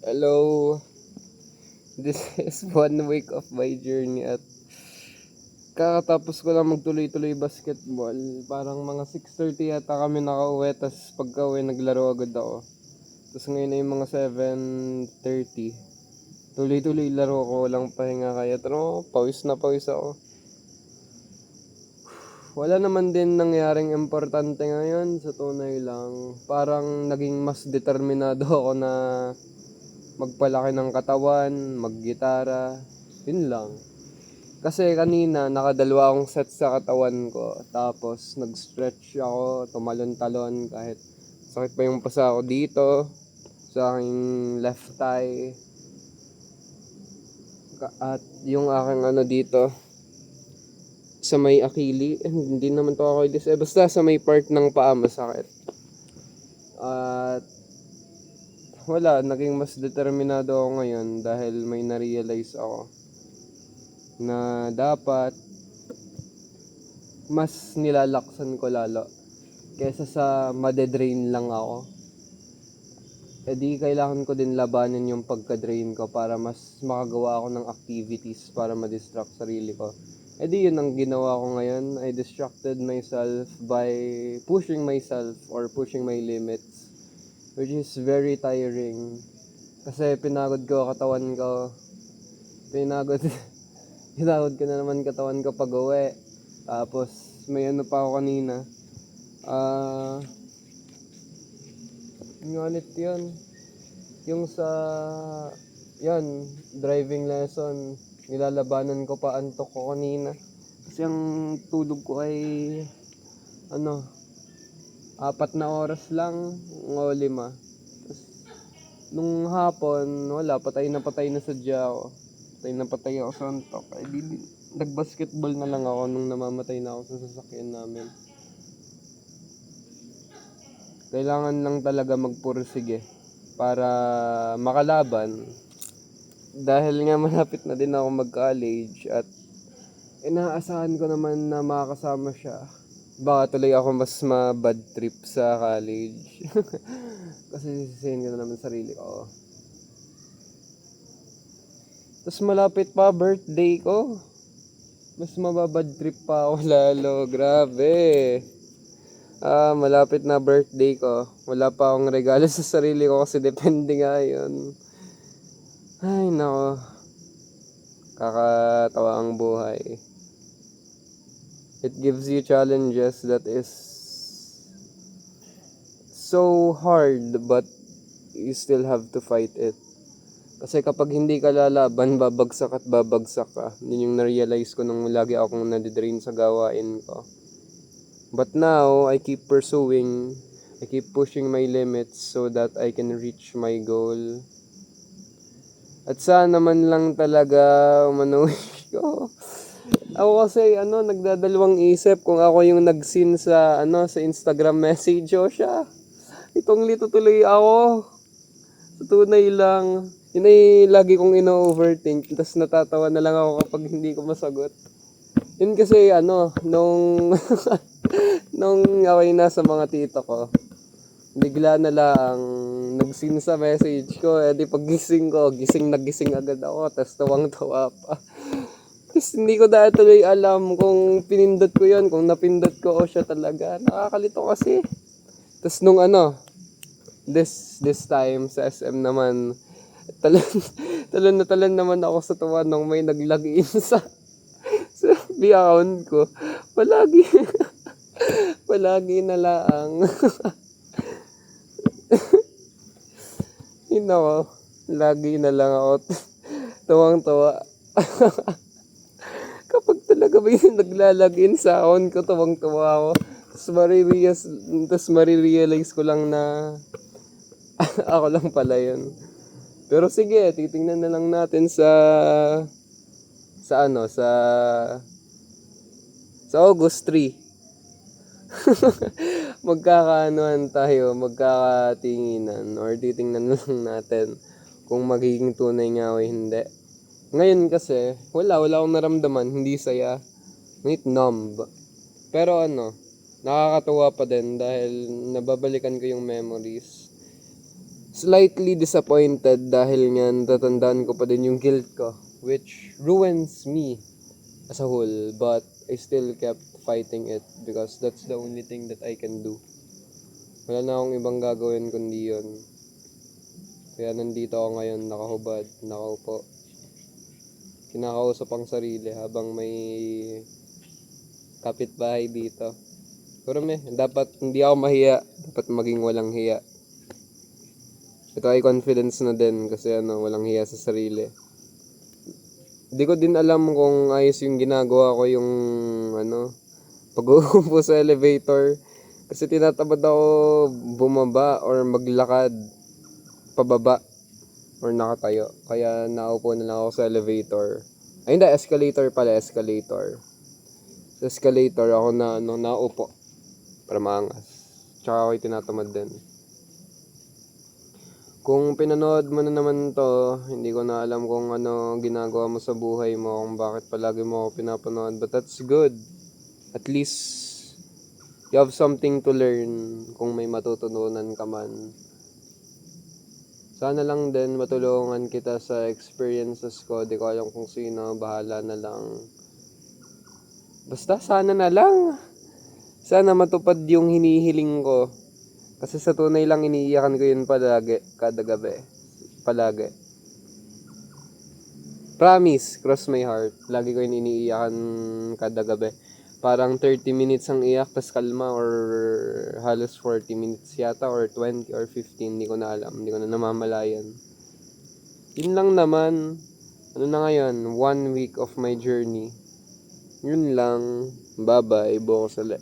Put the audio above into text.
Hello, this is 1 week of my journey at kakatapos ko lang magtuloy-tuloy basketball. Parang mga 6:30 yata kami nakauwi, tas pagka-uwi naglaro agad ako. Tapos ngayon ay mga 7:30. Tuloy-tuloy laro ko, walang pahinga kaya pawis na pawis ako. Wala naman din nangyaring importante ngayon, sa tunay lang. Parang naging mas determinado ako na magpalaki ng katawan, maggitara, yun lang. Kasi kanina nakadalawa akong set sa katawan ko, tapos nag-stretch ako, tumalon-talon kahit sakit pa yung pasa ko dito sa aking left thigh at yung aking dito sa may hindi naman to ako basta sa may part ng paa masakit. At wala, naging mas determinado ako ngayon dahil may na-realize ako na dapat mas nilalaksan ko lalo kesa sa madedrain lang ako. E di kailangan ko din labanan yung pagka-drain ko para mas makagawa ako ng activities para ma-distract sarili ko. E di yun ang ginawa ko ngayon. I distracted myself by pushing myself or pushing my limits, which is very tiring. Kasi pinagod ko katawan ko. Pinagod ko na naman katawan ko pag uwi. Tapos may pa ako kanina. Ngunit yun, yung sa, yan, driving lesson, nilalabanan ko pa antok ko kanina. Kasi ang tulog ko ay, 4 na oras lang, o 5. Tapos, nung hapon, wala, patay na sadya ako. Patay ako sa antok. Ay, nag-basketball na lang ako nung namamatay na ako sa sasakyan namin. Kailangan lang talaga magpursige para makalaban. Dahil nga malapit na din ako mag-college at inaasahan ko naman na makakasama siya. Baka tuloy ako mas ma-bad trip sa college. Kasi sisihin ko na naman sarili ko. Tapos malapit pa birthday ko. Mas mababad trip pa ako lalo. Grabe. Malapit na birthday ko. Wala pa akong regalo sa sarili ko kasi depende nga yun. Ay, nako. Kakatawa ang buhay. It gives you challenges that is so hard, but you still have to fight it. Kasi kapag hindi ka lalaban, babagsak at babagsak ka. Yun yung na-realize ko nung lagi akong nadidrain sa gawain ko. But now, I keep pursuing, I keep pushing my limits so that I can reach my goal. At sana man lang talaga manuwish ko. Ako kasi nagdadalawang isip kung ako yung nag-seen sa sa Instagram message o siya. Itong lito tuloy ako. Sa tunay lang. Yun ay lagi kong ino-overthink. Tapos natatawa na lang ako kapag hindi ko masagot. Yun kasi nung nung ako'y nasa mga tito ko, bigla na lang nag-seen sa message ko, di paggising ko, gising agad ako, tapos tuwang-tuwa pa. Tapos hindi ko dahil tuloy alam kung pinindot ko yun, kung napindot ko o siya talaga. Nakakalito kasi. Tapos nung this time sa SM naman, talon naman ako sa tuwa nung may nag-login sa account ko. Palagi na lang. Ko, lagi na lang ako tuwang-tuwa. Kapag talaga may naglalagin sa account ko, tuwang-tuwa ako. Tapos marirealize ko lang na ako lang pala yun. Pero sige, titingnan na lang natin sa August 3. Magkakatinginan or titingnan lang natin kung magiging tunay nga o hindi. Ngayon kasi, wala akong naramdaman, hindi saya, ngunit numb. Pero nakakatuwa pa din dahil nababalikan ko yung memories. slightly disappointed dahil nga natatandaan ko pa din yung guilt ko, which ruins me as a whole, but I still kept fighting it because that's the only thing that I can do. Wala na akong ibang gagawin kundi yun. Kaya nandito ako ngayon, nakahubad, nakaupo. Kinakausap ang sarili habang may kapitbahay dito. Pero dapat hindi ako mahiya, dapat maging walang hiya. Ito ay confidence na din kasi walang hiya sa sarili. Hindi ko din alam kung ayos yung ginagawa ko yung pag-uupo sa elevator. Kasi tinatamad ako bumaba or maglakad pababa or nakatayo. Kaya naupo na lang ako sa elevator. Ay hindi, escalator pala, escalator. Sa escalator ako naupo para maangas. Tsaka ako'y tinatamad din. Kung pinanood mo na naman to, hindi ko na alam kung ano ginagawa mo sa buhay mo, kung bakit palagi mo ako pinapanood. But that's good. At least, you have something to learn kung may matututunan ka man. Sana lang din matulungan kita sa experiences ko. Di ko alam kung sino, bahala na lang. Basta sana na lang. Sana matupad yung hinihiling ko. Kasi sa tunay lang iniiyakan ko yun palagi, kada gabi. Palagi. Promise, cross my heart. Lagi ko yun iniiyakan kada gabi. Parang 30 minutes ang iyak, tas kalma, or halos 40 minutes yata, or 20 or 15, hindi ko na alam. Hindi ko na namamalayan. Yun lang naman. Ano na ngayon? 1 week of my journey. Yun lang. Bye-bye. Bukas ulit.